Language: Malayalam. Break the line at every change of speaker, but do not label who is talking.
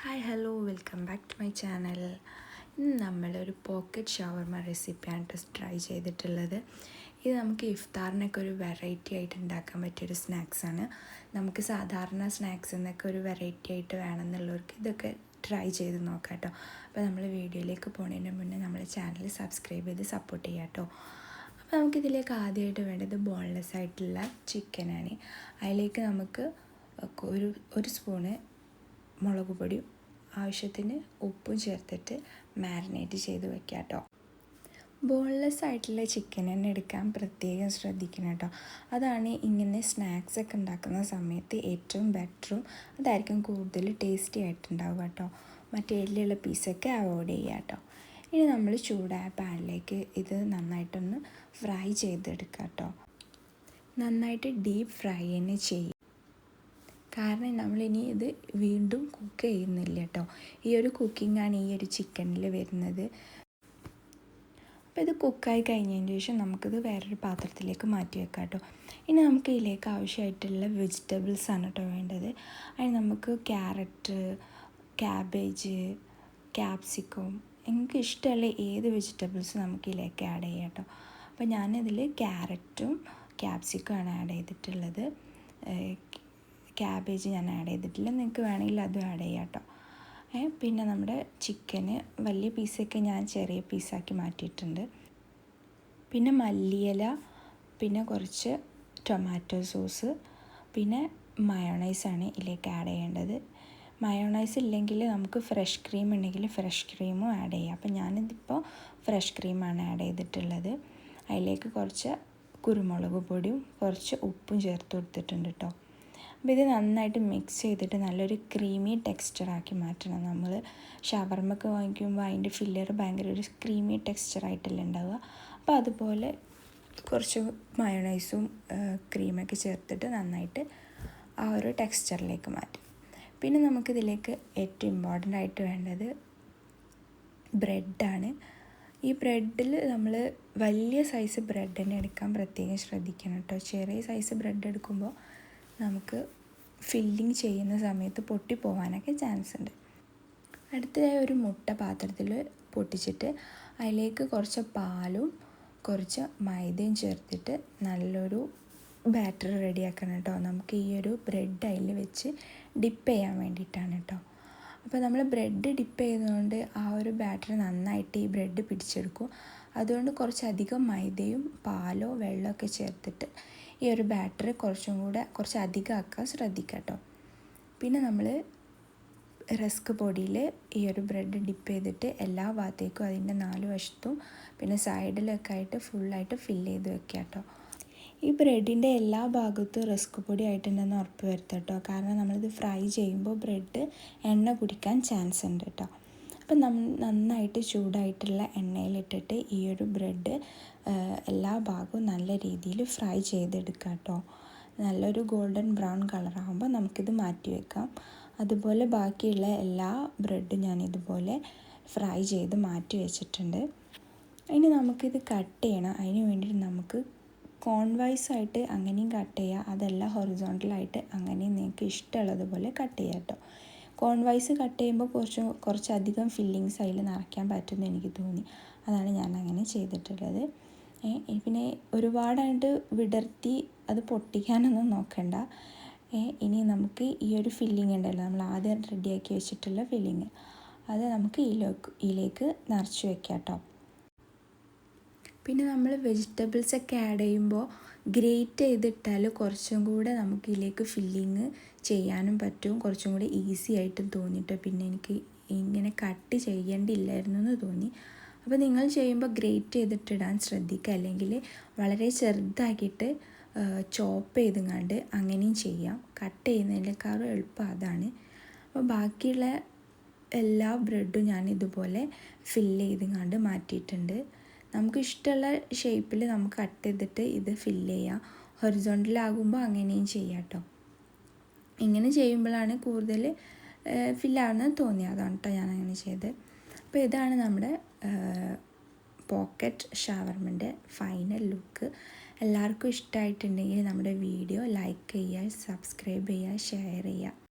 Hi hello welcome back to my channel. ഇന്ന് നമ്മളൊരു പോക്കറ്റ് ഷവർമ റെസിപ്പിയാണ് ട്രൈ ചെയ്തിട്ടുള്ളത്. ഇത് നമുക്ക് ഇഫ്താറിനൊക്കെ ഒരു വെറൈറ്റി ആയിട്ട് ഉണ്ടാക്കാൻ പറ്റിയൊരു സ്നാക്സാണ്. നമുക്ക് സാധാരണ സ്നാക്സ് എന്നൊക്കെ ഒരു വെറൈറ്റി ആയിട്ട് വേണമെന്നുള്ളവർക്ക് ഇതൊക്കെ ട്രൈ ചെയ്ത് നോക്കാം കേട്ടോ. അപ്പോൾ നമ്മൾ വീഡിയോയിലേക്ക് പോകുന്നതിന് മുന്നേ നമ്മുടെ ചാനൽ സബ്സ്ക്രൈബ് ചെയ്ത് സപ്പോർട്ട് ചെയ്യാം കേട്ടോ. അപ്പോൾ നമുക്കിതിലേക്ക് ആദ്യമായിട്ട് വേണ്ടത് ബോൺലെസ് ആയിട്ടുള്ള ചിക്കനാണ്. അതിലേക്ക് നമുക്ക് ഒരു സ്പൂണ് മുളക് പൊടിയും ആവശ്യത്തിന് ഉപ്പും ചേർത്തിട്ട് മാരിനേറ്റ് ചെയ്ത് വെക്കാം കേട്ടോ. ബോൺലെസ് ആയിട്ടുള്ള ചിക്കൻ തന്നെ എടുക്കാൻ പ്രത്യേകം ശ്രദ്ധിക്കണം കേട്ടോ. അതാണ് ഇങ്ങനെ സ്നാക്സ് ഒക്കെ ഉണ്ടാക്കുന്ന സമയത്ത് ഏറ്റവും ബെറ്ററും അതായിരിക്കും കൂടുതൽ ടേസ്റ്റി ആയിട്ടുണ്ടാവുക കേട്ടോ. മറ്റേ എല്ലുള്ള പീസൊക്കെ അവോയ്ഡ് ചെയ്യുക കേട്ടോ. ഇനി നമ്മൾ ചൂടായ പാനിലേക്ക് ഇത് നന്നായിട്ടൊന്ന് ഫ്രൈ ചെയ്തെടുക്കാം കേട്ടോ. നന്നായിട്ട് ഡീപ്പ് ഫ്രൈ തന്നെ ചെയ്യും, കാരണം നമ്മളിനി ഇത് വീണ്ടും കുക്ക് ചെയ്യുന്നില്ല കേട്ടോ. ഈ ഒരു കുക്കിങ്ങാണ് ഈ ഒരു ചിക്കനിൽ വരുന്നത്. അപ്പോൾ ഇത് കുക്കായി കഴിഞ്ഞതിന് ശേഷം നമുക്കിത് വേറൊരു പാത്രത്തിലേക്ക് മാറ്റി വെക്കാം കേട്ടോ. ഇനി നമുക്ക് ഇതിലേക്ക് ആവശ്യമായിട്ടുള്ള വെജിറ്റബിൾസാണ് കേട്ടോ വേണ്ടത്. അതിന് നമുക്ക് ക്യാരറ്റ്, ക്യാബേജ്, ക്യാപ്സിക്കം, എനിക്ക് ഇഷ്ടമുള്ള ഏത് വെജിറ്റബിൾസ് നമുക്ക് ഇതിലേക്ക് ആഡ് ചെയ്യാം കേട്ടോ. അപ്പോൾ ഞാനിതിൽ ക്യാരറ്റും ക്യാപ്സിക്കമാണ് ആഡ് ചെയ്തിട്ടുള്ളത്. ക്യാബേജ് ഞാൻ ആഡ് ചെയ്തിട്ടില്ല, നിങ്ങൾക്ക് വേണമെങ്കിൽ അതും ആഡ് ചെയ്യാം കേട്ടോ. പിന്നെ നമ്മുടെ ചിക്കന് വലിയ പീസൊക്കെ ഞാൻ ചെറിയ പീസാക്കി മാറ്റിയിട്ടുണ്ട്. പിന്നെ മല്ലിയില, പിന്നെ കുറച്ച് ടൊമാറ്റോ സോസ്, പിന്നെ മയോണൈസാണ് ഇതിലേക്ക് ആഡ് ചെയ്യേണ്ടത്. മയോണൈസ് ഇല്ലെങ്കിൽ നമുക്ക് ഫ്രഷ് ക്രീം ഉണ്ടെങ്കിൽ ഫ്രഷ് ക്രീമും ആഡ് ചെയ്യാം. അപ്പോൾ ഞാനിതിപ്പോൾ ഫ്രഷ് ക്രീമാണ് ആഡ് ചെയ്തിട്ടുള്ളത്. അതിലേക്ക് കുറച്ച് കുരുമുളക് പൊടിയും കുറച്ച് ഉപ്പും ചേർത്ത് കൊടുത്തിട്ടുണ്ട് കേട്ടോ. അപ്പോൾ ഇത് നന്നായിട്ട് മിക്സ് ചെയ്തിട്ട് നല്ലൊരു ക്രീമി ടെക്സ്ചറാക്കി മാറ്റണം. നമ്മൾ ഷവർമൊക്കെ വാങ്ങിക്കുമ്പോൾ അതിൻ്റെ ഫില്ലർ ഭയങ്കര ഒരു ക്രീമി ടെക്സ്ചറായിട്ടല്ലേ ഉണ്ടാവുക. അപ്പോൾ അതുപോലെ കുറച്ച് മയോണൈസും ക്രീമൊക്കെ ചേർത്തിട്ട് നന്നായിട്ട് ആ ഒരു ടെക്സ്ചറിലേക്ക് മാറ്റും. പിന്നെ നമുക്കിതിലേക്ക് ഏറ്റവും ഇമ്പോർട്ടൻ്റ് ആയിട്ട് വേണ്ടത് ബ്രെഡാണ്. ഈ ബ്രെഡിൽ നമ്മൾ വലിയ സൈസ് ബ്രെഡ് തന്നെ എടുക്കാൻ പ്രത്യേകം ശ്രദ്ധിക്കണം കേട്ടോ. ചെറിയ സൈസ് ബ്രെഡ് എടുക്കുമ്പോൾ നമുക്ക് ഫില്ലിങ് ചെയ്യുന്ന സമയത്ത് പൊട്ടിപ്പോവാനൊക്കെ ചാൻസ് ഉണ്ട്. അടുത്തതായി ഒരു മുട്ട പാത്രത്തിൽ പൊട്ടിച്ചിട്ട് അതിലേക്ക് കുറച്ച് പാലും കുറച്ച് മൈദയും ചേർത്തിട്ട് നല്ലൊരു ബാറ്റർ റെഡിയാക്കണം കേട്ടോ. നമുക്ക് ഈ ഒരു ബ്രെഡ് അതിൽ വെച്ച് ഡിപ്പ് ചെയ്യാൻ വേണ്ടിയിട്ടാണ് കേട്ടോ. അപ്പോൾ നമ്മൾ ബ്രെഡ് ഡിപ്പ് ചെയ്യുന്നതുകൊണ്ട് ആ ഒരു ബാറ്റർ നന്നായിട്ട് ഈ ബ്രെഡ് പിടിച്ചെടുക്കും. അതുകൊണ്ട് കുറച്ചധികം മൈദയും പാലോ വെള്ളമൊക്കെ ചേർത്തിട്ട് ഈ ഒരു ബാറ്റർ കുറച്ച് അധികം ആക്കാൻ ശ്രദ്ധിക്കുക കേട്ടോ. പിന്നെ നമ്മൾ റസ്ക് പൊടിയിൽ ഈ ഒരു ബ്രെഡ് ഡിപ്പ് ചെയ്തിട്ട് എല്ലാ ഭാഗത്തേക്കും അതിൻ്റെ 4 വശത്തും പിന്നെ സൈഡിലൊക്കെ ആയിട്ട് ഫുള്ളായിട്ട് ഫില്ല് ചെയ്ത് വെക്കുക കേട്ടോ. ഈ ബ്രെഡിൻ്റെ എല്ലാ ഭാഗത്തും റസ്ക് പൊടി ആയിട്ടുണ്ടെന്ന് ഉറപ്പ് വരുത്തുക കേട്ടോ. കാരണം നമ്മളിത് ഫ്രൈ ചെയ്യുമ്പോൾ ബ്രെഡ് എണ്ണ കുടിക്കാൻ ചാൻസ് ഉണ്ട് കേട്ടോ. അപ്പം നന്നായിട്ട് ചൂടായിട്ടുള്ള എണ്ണയിലിട്ടിട്ട് ഈ ഒരു ബ്രെഡ് എല്ലാ ഭാഗവും നല്ല രീതിയിൽ ഫ്രൈ ചെയ്തെടുക്കാം കേട്ടോ. നല്ലൊരു ഗോൾഡൻ ബ്രൗൺ കളറാകുമ്പോൾ നമുക്കിത് മാറ്റി വെക്കാം. അതുപോലെ ബാക്കിയുള്ള എല്ലാ ബ്രെഡും ഞാനിതുപോലെ ഫ്രൈ ചെയ്ത് മാറ്റി വെച്ചിട്ടുണ്ട്. ഇനി നമുക്കിത് കട്ട് ചെയ്യണം. അതിന് വേണ്ടിയിട്ട് നമുക്ക് കോൺവൈസായിട്ട് അങ്ങനെയും കട്ട് ചെയ്യുക, അതല്ല ഹൊറിസോണ്ടലായിട്ട് അങ്ങനെയും നിങ്ങൾക്ക് ഇഷ്ടമുള്ളതുപോലെ കട്ട് ചെയ്യാം കേട്ടോ. കോൺവൈസ് കട്ട് ചെയ്യുമ്പോൾ കുറച്ചധികം ഫില്ലിങ്സ് അതിൽ നിറയ്ക്കാൻ പറ്റുമെന്ന് എനിക്ക് തോന്നി. അതാണ് ഞാൻ അങ്ങനെ ചെയ്തിട്ടുള്ളത്. പിന്നെ ഒരുപാടായിട്ട് വിടർത്തി അത് പൊട്ടിക്കാനൊന്നും നോക്കണ്ട. ഇനി നമുക്ക് ഈ ഒരു ഫില്ലിങ് ഉണ്ടല്ലോ, നമ്മൾ ആദ്യം റെഡിയാക്കി വെച്ചിട്ടുള്ള ഫില്ലിങ്, അത് നമുക്ക് ഇതിലേക്ക് നിറച്ച് വെക്കാം കേട്ടോ. പിന്നെ നമ്മൾ വെജിറ്റബിൾസൊക്കെ ആഡ് ചെയ്യുമ്പോൾ ഗ്രേറ്റ് ചെയ്തിട്ടാൽ കുറച്ചും കൂടെ നമുക്ക് ഇതിലേക്ക് ഫില്ലിങ് ചെയ്യാനും പറ്റും, കുറച്ചും കൂടി ഈസി ആയിട്ടും തോന്നിയിട്ട്. പിന്നെ എനിക്ക് ഇങ്ങനെ കട്ട് ചെയ്യേണ്ടിയില്ലായിരുന്നു എന്ന് തോന്നി. അപ്പോൾ നിങ്ങൾ ചെയ്യുമ്പോൾ ഗ്രേറ്റ് ചെയ്തിട്ടിടാൻ ശ്രദ്ധിക്കുക, അല്ലെങ്കിൽ വളരെ ചെറുതാക്കിയിട്ട് ചോപ്പ് ചെയ്തുകൊണ്ട് അങ്ങനെയും ചെയ്യാം. കട്ട് ചെയ്യുന്നതിനേക്കാളും എളുപ്പം അതാണ്. അപ്പോൾ ബാക്കിയുള്ള എല്ലാ ബ്രെഡും ഞാൻ ഇതുപോലെ ഫില്ല് ചെയ്തുകൊണ്ട് മാറ്റിയിട്ടുണ്ട്. നമുക്ക് ഇഷ്ടമുള്ള ഷേപ്പിൽ നമുക്ക് കട്ട് ചെയ്തിട്ട് ഇത് ഫില്ല് ചെയ്യാം. ഹൊറിസോണ്ടലാകുമ്പോൾ അങ്ങനെയും ചെയ്യാം കേട്ടോ. ഇങ്ങനെ ചെയ്യുമ്പോഴാണ് കൂടുതൽ ഫില്ലാവുന്നത് തോന്നിയത്, അതാണ് കേട്ടോ ഞാൻ അങ്ങനെ ചെയ്തത്. അപ്പോൾ ഇതാണ് നമ്മുടെ പോക്കറ്റ് ഷവർമൻ്റെ ഫൈനൽ ലുക്ക്. എല്ലാവർക്കും ഇഷ്ടമായിട്ടുണ്ടെങ്കിൽ നമ്മുടെ വീഡിയോ ലൈക്ക് ചെയ്യുക, സബ്സ്ക്രൈബ് ചെയ്യുക, ഷെയർ ചെയ്യുക.